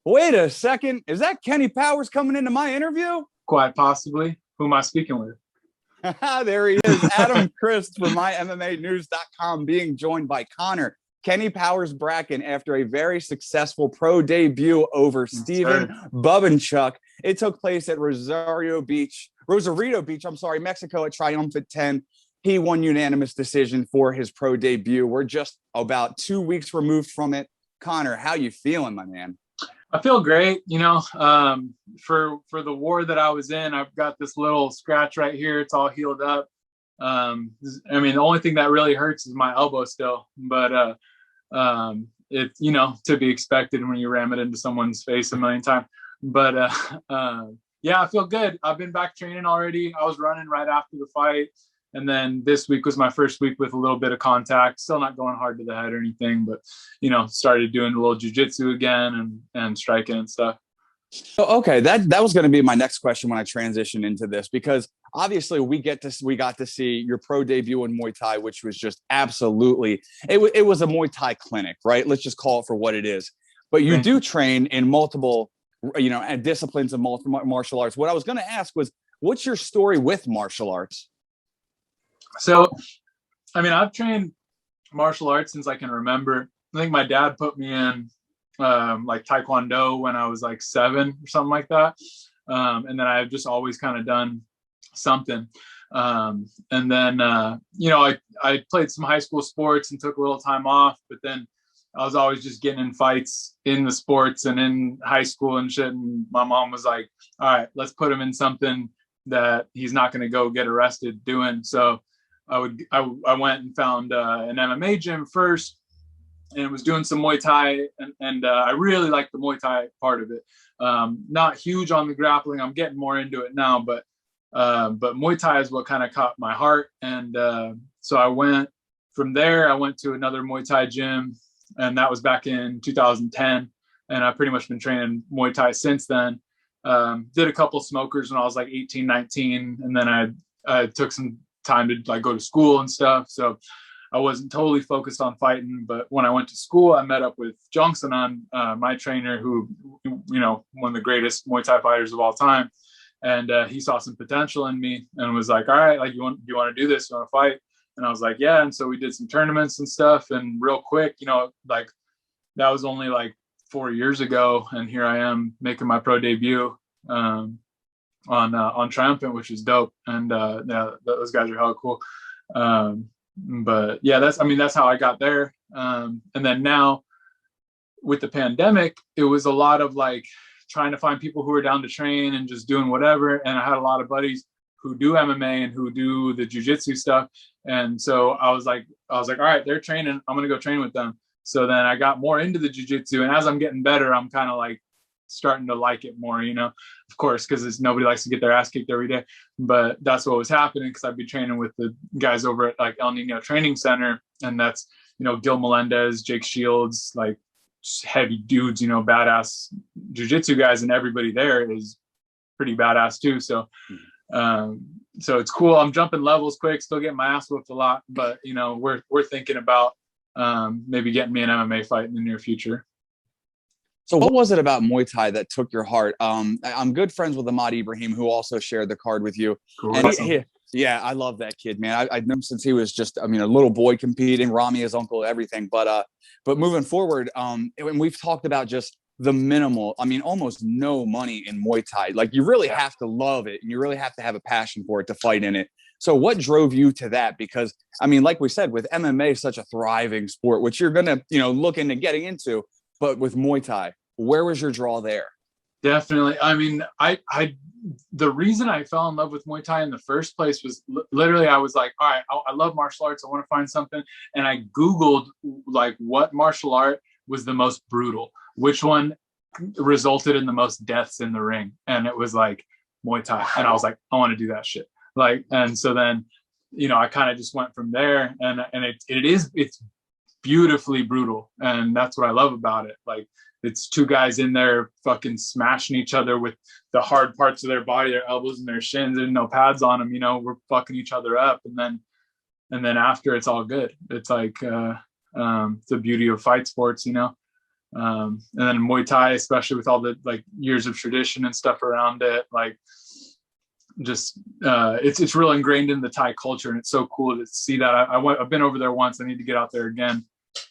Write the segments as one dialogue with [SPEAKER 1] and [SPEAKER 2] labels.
[SPEAKER 1] Wait a second. Is that Kenny Powers coming into my interview?
[SPEAKER 2] Quite possibly. Who am I speaking with?
[SPEAKER 1] There he is, Adam Christ from MyMMAnews.com, being joined by Conor, Kenny Powers Bracken, after a very successful pro debut over Stephen Bobinchuck. It took place at Rosarito Beach, Mexico, at Triumphant 10. He won unanimous decision for his pro debut. We're just about 2 weeks removed from it. Conor, how you feeling, my man?
[SPEAKER 2] I feel great. For the war that I was in, I've got this little scratch right here. It's all healed up. The only thing that really hurts is my elbow still, but it's, to be expected when you ram it into someone's face a million times. But yeah, I feel good. I've been back training already. I was running right after the fight. And then this week was my first week with a little bit of contact, still not going hard to the head or anything, but, started doing a little jiu-jitsu again and striking and stuff.
[SPEAKER 1] Okay. That was going to be my next question when I transition into this, because obviously we got to see your pro debut in Muay Thai, which was just absolutely, it was a Muay Thai clinic, right? Let's just call it for what it is. But you do train in multiple, disciplines of multiple martial arts. What I was going to ask was, what's your story with martial arts?
[SPEAKER 2] So, I've trained martial arts since I can remember. I think my dad put me in like Taekwondo when I was like 7 or something like that. And then I've just always kind of done something. And then, I played some high school sports and took a little time off, but then I was always just getting in fights in the sports and in high school and shit. And my mom was like, all right, let's put him in something that he's not going to go get arrested doing. So I went and found an MMA gym first and was doing some Muay Thai. And I really liked the Muay Thai part of it. Not huge on the grappling. I'm getting more into it now, but Muay Thai is what kind of caught my heart. And so I went from there. I went to another Muay Thai gym, and that was back in 2010. And I've pretty much been training Muay Thai since then. Did a couple smokers when I was like 18, 19. And then I took some time to like go to school and stuff. So I wasn't totally focused on fighting, but when I went to school, I met up with Jongsanan, my trainer, who, one of the greatest Muay Thai fighters of all time. And he saw some potential in me and was like, all right, like, you want to do this? You want to fight? And I was like, yeah. And so we did some tournaments and stuff. And real quick, like that was only like 4 years ago. And here I am making my pro debut on Triumphant, which is dope. And yeah, those guys are hella cool. But yeah, that's how I got there. And then now with the pandemic, it was a lot of like trying to find people who are down to train and just doing whatever. And I had a lot of buddies who do MMA and who do the jiu-jitsu stuff. And so I was like, all right, they're training, I'm going to go train with them. So then I got more into the jiu-jitsu, and as I'm getting better, I'm kind of like starting to like it more, of course, because nobody likes to get their ass kicked every day. But that's what was happening, because I'd be training with the guys over at like El Nino Training Center, and that's Gil Melendez, Jake Shields, like heavy dudes, badass jiu-jitsu guys, and everybody there is pretty badass too. So so it's cool. I'm jumping levels quick, still getting my ass whooped a lot, but we're thinking about maybe getting me an MMA fight in the near future.
[SPEAKER 1] So what was it about Muay Thai that took your heart? I'm good friends with Ahmad Ibrahim, who also shared the card with you.
[SPEAKER 2] Cool.
[SPEAKER 1] And yeah, I love that kid, man. I've known him since he was just, a little boy competing, Rami, his uncle, everything. But moving forward, and we've talked about just the minimal, almost no money in Muay Thai. Like, you really have to love it, and you really have to have a passion for it to fight in it. So what drove you to that? Because, like we said, with MMA, such a thriving sport, which you're going to, look into getting into, but with Muay Thai, where was your draw there?
[SPEAKER 2] Definitely. The reason I fell in love with Muay Thai in the first place was literally, I was like, all right, I love martial arts. I want to find something. And I Googled like what martial art was the most brutal, which one resulted in the most deaths in the ring. And it was like Muay Thai. And I was like, I want to do that shit. Like, and so then, I kind of just went from there, and it's beautifully brutal. And that's what I love about it. Like, it's two guys in there fucking smashing each other with the hard parts of their body, their elbows and their shins. There's no pads on them, we're fucking each other up. And then after, it's all good. It's like, the beauty of fight sports, And then Muay Thai, especially with all the like years of tradition and stuff around it, like just it's real ingrained in the Thai culture, and it's so cool to see that. I've been over there once. I need to get out there again,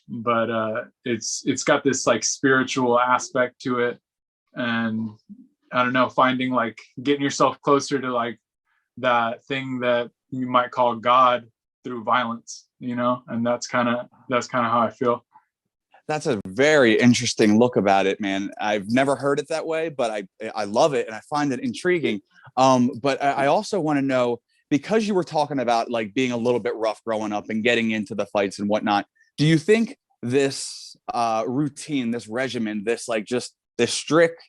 [SPEAKER 2] but it's got this like spiritual aspect to it, and I don't know, finding like getting yourself closer to like that thing that you might call God through violence, you know, and that's kind of how I feel.
[SPEAKER 1] That's a very interesting look about it, man. I've never heard it that way, but I love it and I find it intriguing. But I also want to know, because you were talking about like being a little bit rough growing up and getting into the fights and whatnot, do you think this routine, this regimen, this like just this strict,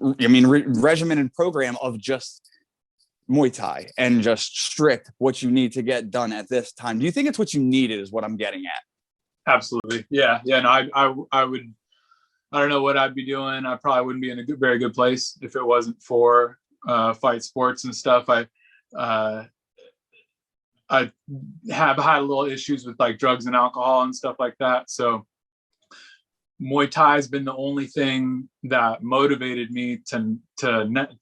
[SPEAKER 1] regimen and program of just Muay Thai and just strict what you need to get done at this time, do you think it's what you needed is what I'm getting at?
[SPEAKER 2] Absolutely. Yeah. No, I would, I don't know what I'd be doing. I probably wouldn't be in a very good place if it wasn't for fight sports and stuff. I have had a little issues with like drugs and alcohol and stuff like that. So Muay Thai has been the only thing that motivated me to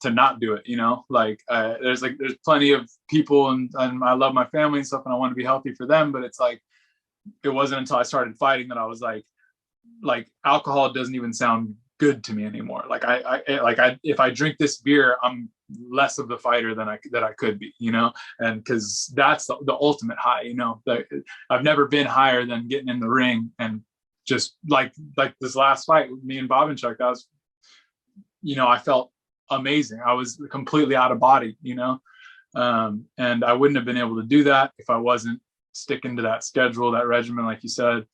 [SPEAKER 2] not do it. You know, like there's plenty of people and I love my family and stuff and I want to be healthy for them, but it's like, it wasn't until I started fighting that I was like alcohol doesn't even sound good to me anymore. Like if I drink this beer, I'm less of the fighter than I could be, you know, and because that's the ultimate high, you know. I've never been higher than getting in the ring and just like this last fight with me and Bobinchuck, that was, you know, I felt amazing. I was completely out of body, you know, and I wouldn't have been able to do that if I wasn't sticking to that schedule, that regimen, like you said.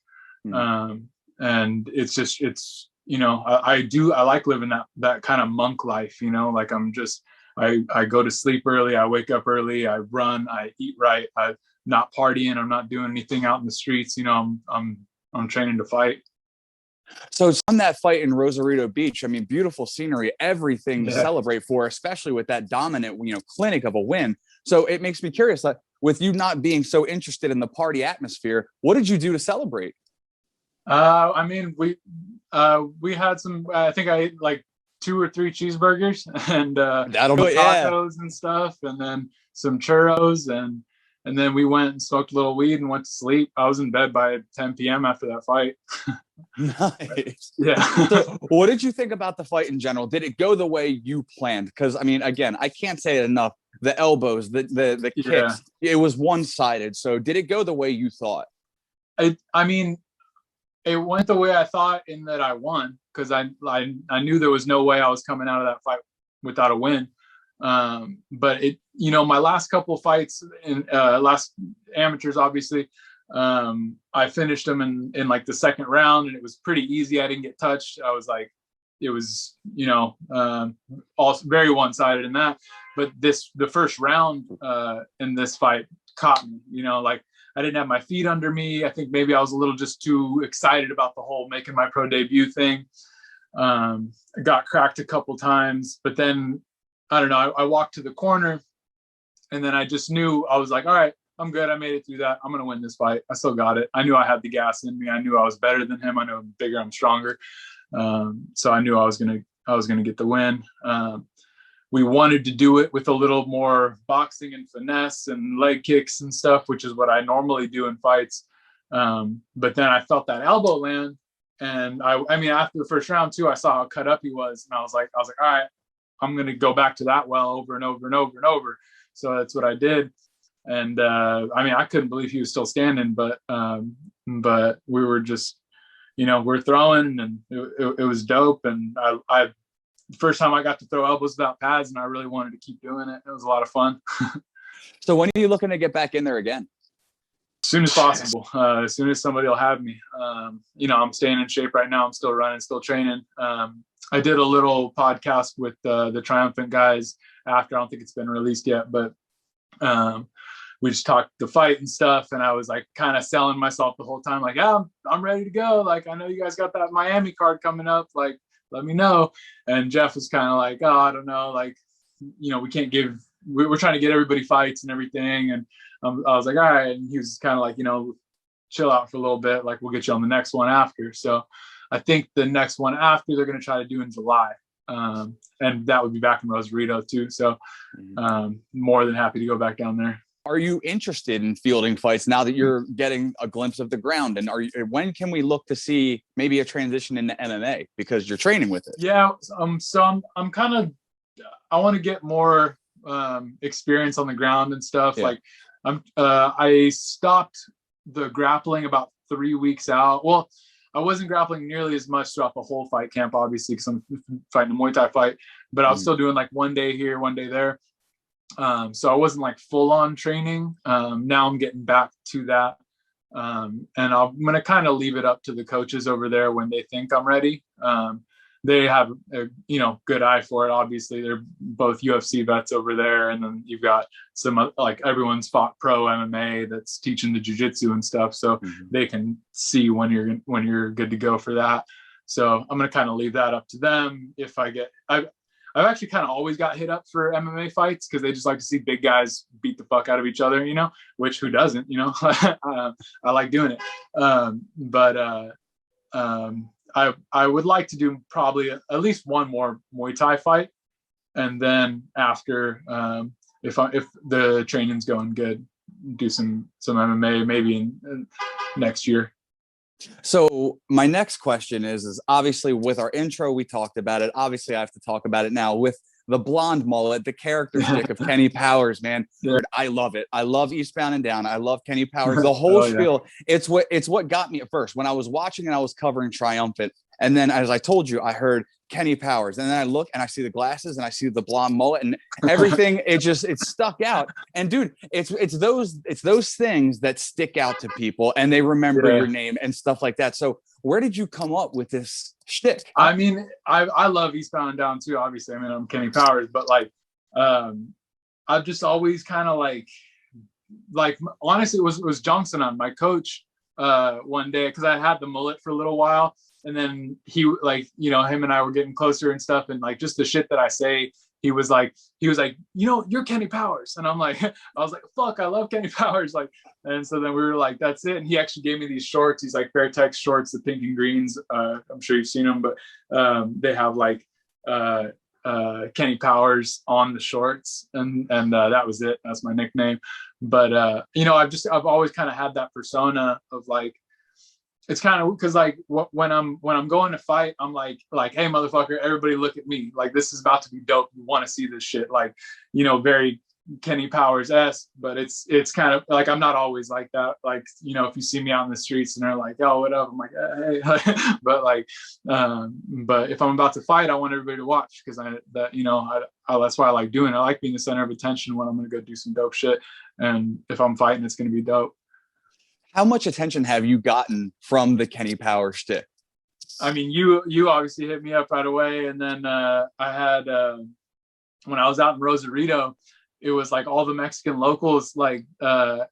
[SPEAKER 2] And it's, you know, I like living that kind of monk life, you know, like I go to sleep early, I wake up early, I run, I eat right, I'm not partying, I'm not doing anything out in the streets, you know, I'm training to fight.
[SPEAKER 1] So it's on that fight in Rosarito Beach. I mean, beautiful scenery, everything to celebrate for, especially with that dominant, you know, clinic of a win. So it makes me curious, like, with you not being so interested in the party atmosphere, what did you do to celebrate?
[SPEAKER 2] I mean, we had some, I think I ate like 2 or 3 cheeseburgers and tacos and stuff, and then some churros, and then we went and smoked a little weed and went to sleep. I was in bed by 10 p.m. after that fight.
[SPEAKER 1] Nice.
[SPEAKER 2] Yeah.
[SPEAKER 1] So what did you think about the fight in general? Did it go the way you planned? Because I mean, again, I can't say it enough. The elbows, the kicks, it was one-sided. So did it go the way you thought?
[SPEAKER 2] I mean, it went the way I thought in that I won, because I knew there was no way I was coming out of that fight without a win. But it, you know, my last couple of fights in last amateurs, obviously, I finished them in like the second round, and it was pretty easy. I didn't get touched. I was like, it was, you know, also very one-sided in that. But the first round in this fight caught me, you know, like I didn't have my feet under me. I think maybe I was a little just too excited about the whole making my pro debut thing. I got cracked a couple times, but then I don't know, I walked to the corner, and then I just knew, I was like, all right, I'm good. I made it through that. I'm going to win this fight. I still got it. I knew I had the gas in me. I knew I was better than him. I know I'm bigger, I'm stronger. So I knew I was going to get the win. We wanted to do it with a little more boxing and finesse and leg kicks and stuff, which is what I normally do in fights. But then I felt that elbow land, and I mean, after the first round too, I saw how cut up he was, and I was like, all right, I'm going to go back to that well over and over and over and over. So that's what I did. And I mean, I couldn't believe he was still standing, but we were just, you know, we're throwing, and it was dope. And I first time I got to throw elbows without pads, and I really wanted to keep doing it. It was a lot of fun.
[SPEAKER 1] So when are you looking to get back in there again?
[SPEAKER 2] As soon as possible. As soon as somebody will have me. You know, I'm staying in shape right now. I'm still running, still training. I did a little podcast with the Triumphant guys after. I don't think it's been released yet, but we just talked the fight and stuff, and I was like kind of selling myself the whole time, like, yeah, I'm ready to go. Like, I know you guys got that Miami card coming up. Like, let me know. And Jeff was kind of like, oh, I don't know. Like, you know, we're trying to get everybody fights and everything. And I was like, all right. And he was kind of like, you know, chill out for a little bit. Like, we'll get you on the next one after. So I think the next one after they're going to try to do in July. And that would be back in Rosarito too. So more than happy to go back down there.
[SPEAKER 1] Are you interested in fielding fights now that you're getting a glimpse of the ground? And when can we look to see maybe a transition into MMA because you're training with it?
[SPEAKER 2] Yeah. So I'm kind of, I want to get more experience on the ground and stuff.
[SPEAKER 1] Yeah.
[SPEAKER 2] Like I stopped the grappling about 3 weeks out. Well, I wasn't grappling nearly as much throughout the whole fight camp, obviously, because I'm fighting a Muay Thai fight, but I was still doing like one day here, one day there. So I wasn't like full on training. Now I'm getting back to that. And I'm going to kind of leave it up to the coaches over there when they think I'm ready. They have a good eye for it. Obviously, they're both UFC vets over there, and then you've got some like everyone's fought pro MMA that's teaching the jiu-jitsu and stuff, so they can see when you're good to go for that. So I'm gonna kind of leave that up to them. If I've actually kind of always got hit up for MMA fights because they just like to see big guys beat the fuck out of each other, which who doesn't, I like doing it. I would like to do probably at least one more Muay Thai fight. And then after, if the training's going good, do some MMA maybe in next year.
[SPEAKER 1] So my next question is obviously with our intro, we talked about it. Obviously I have to talk about it now with the blonde mullet, the character stick of Kenny Powers, man. Yeah. I love it. I love Eastbound and Down. I love Kenny Powers, the whole spiel. It's what got me at first when I was watching and I was covering Triumphant. And then as I told you, I heard Kenny Powers. And then I look and I see the glasses and I see the blonde mullet and everything. It stuck out. And dude, it's those things that stick out to people and they remember your name and stuff like that. So where did you come up with this shtick?
[SPEAKER 2] I mean, I love Eastbound and Down too, obviously. I mean, I'm Kenny Powers, but like, I've just always kind of like honestly, it was Johnson on my coach one day because I had the mullet for a little while. And then he him and I were getting closer and stuff. And like, just the shit that I say, he was like, you're Kenny Powers. And I was like, fuck, I love Kenny Powers. Like, and so then we were like, that's it. And he actually gave me these shorts. He's like Fairtex shorts, the pink and greens. I'm sure you've seen them, but they have like Kenny Powers on the shorts. And that was it. That's my nickname. But, I've always kind of had that persona of like, it's kind of because like when I'm going to fight, I'm like, hey, motherfucker, everybody look at me. Like, this is about to be dope. You want to see this shit. Like, very Kenny Powers-esque, but it's kind of like, I'm not always like that. Like, if you see me out in the streets and they're like, oh, what up? I'm like, hey, but like, but if I'm about to fight, I want everybody to watch because that's why I like doing it. I like being the center of attention when I'm going to go do some dope shit. And if I'm fighting, it's going to be dope.
[SPEAKER 1] How much attention have you gotten from the Kenny Powers shtick?
[SPEAKER 2] I mean, you obviously hit me up right away. And then I had, when I was out in Rosarito, it was like all the Mexican locals, like they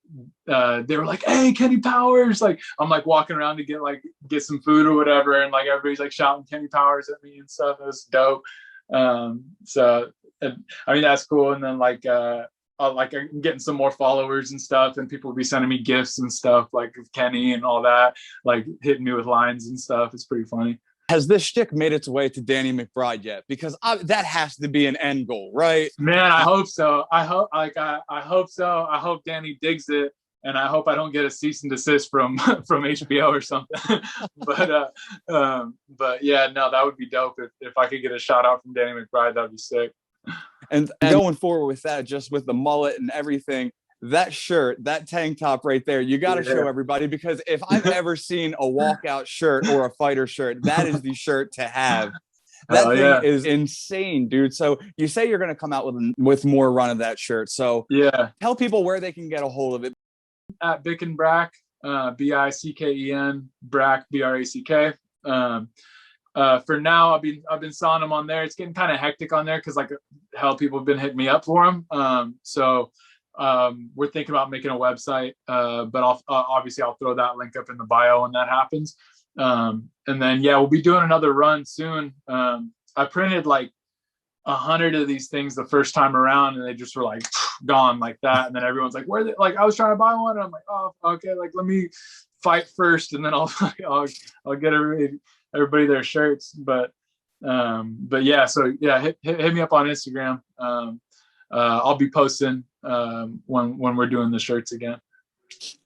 [SPEAKER 2] were like, hey, Kenny Powers. Like, I'm like walking around to get some food or whatever. And like, everybody's like shouting Kenny Powers at me and stuff. It was dope. So, I mean, that's cool. And then like I'm getting some more followers and stuff, and people will be sending me gifts and stuff like of Kenny and all that, like hitting me with lines and stuff. It's pretty funny.
[SPEAKER 1] Has this shtick made its way to Danny McBride yet? Because that has to be an end goal, right?
[SPEAKER 2] Man, I hope so. I hope so. I hope Danny digs it, and I hope I don't get a cease and desist from HBO or something. But yeah, no, that would be dope if I could get a shout out from Danny McBride. That'd be sick.
[SPEAKER 1] And going forward with that, just with the mullet and everything, that shirt, that tank top right there, you got to show everybody, because if I've ever seen a walkout shirt or a fighter shirt, that is the shirt to have. That thing is insane, dude. So you say you're going to come out with more run of that shirt. So tell people where they can get a hold of it.
[SPEAKER 2] At Bick and Brack, Bicken, Brack, Brack. For now, I've been selling them on there. It's getting kind of hectic on there because like hell, people have been hitting me up for them. So we're thinking about making a website, but obviously I'll throw that link up in the bio when that happens. And then we'll be doing another run soon. I printed like 100 of these things the first time around, and they just were like gone like that. And then everyone's like, "Where?" Like, I was trying to buy one, and I'm like, "Oh, okay. Like, let me fight first, and then I'll get everybody." everybody their shirts. But yeah, so yeah, hit me up on Instagram. I'll be posting when we're doing the shirts again.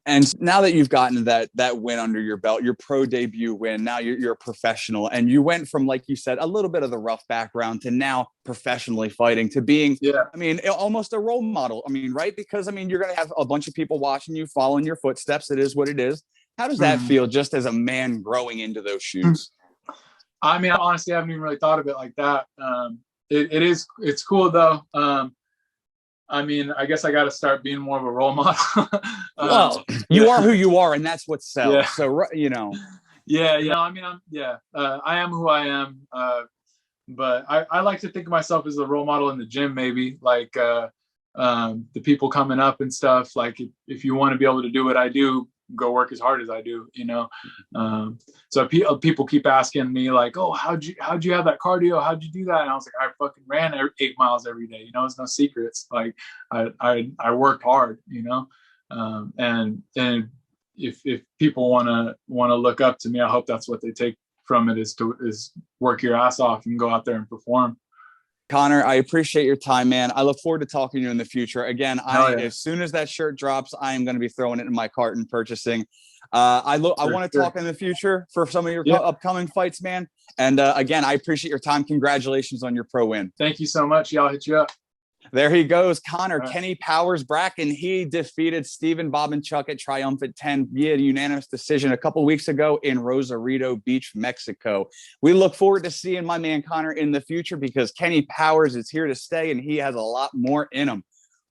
[SPEAKER 1] And now that you've gotten that win under your belt, your pro debut win, now you're a professional, and you went from, like you said, a little bit of the rough background to now professionally fighting, to being, I mean, almost a role model. I mean, right? Because I mean, you're going to have a bunch of people watching you, following your footsteps. It is what it is. How does that feel, just as a man growing into those shoes?
[SPEAKER 2] I mean, honestly, I haven't even really thought of it like that. It's cool though. I mean, I guess I got to start being more of a role model.
[SPEAKER 1] Well, you are who you are, and that's what sells.
[SPEAKER 2] Yeah.
[SPEAKER 1] So, you know.
[SPEAKER 2] Yeah. I mean, I am who I am. But I like to think of myself as a role model in the gym, maybe, like the people coming up and stuff. Like, if you want to be able to do what I do, go work as hard as I do, you know? So people keep asking me like, oh, how'd you have that cardio? How'd you do that? And I was like, I fucking ran 8 miles every day. You know, it's no secrets. Like I worked hard, you know? And if people want to look up to me, I hope that's what they take from it, is work your ass off and go out there and perform.
[SPEAKER 1] Conor, I appreciate your time, man. I look forward to talking to you in the future. Again, as soon as that shirt drops, I am going to be throwing it in my cart and purchasing. I want to talk in the future for some of your upcoming fights, man. And again, I appreciate your time. Congratulations on your pro win.
[SPEAKER 2] Thank you so much. Y'all, hit you up.
[SPEAKER 1] There he goes, Conor. Kenny Powers Bracken. He defeated Stephen Bobinchuck at Triumphant 10 via unanimous decision a couple weeks ago in Rosarito Beach, Mexico. We look forward to seeing my man Conor in the future, because Kenny Powers is here to stay, and he has a lot more in him.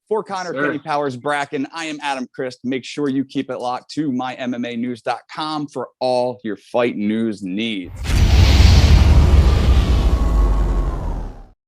[SPEAKER 1] For Conor, Kenny Powers Bracken, I am Adam Christ. Make sure you keep it locked to mymmanews.com for all your fight news needs.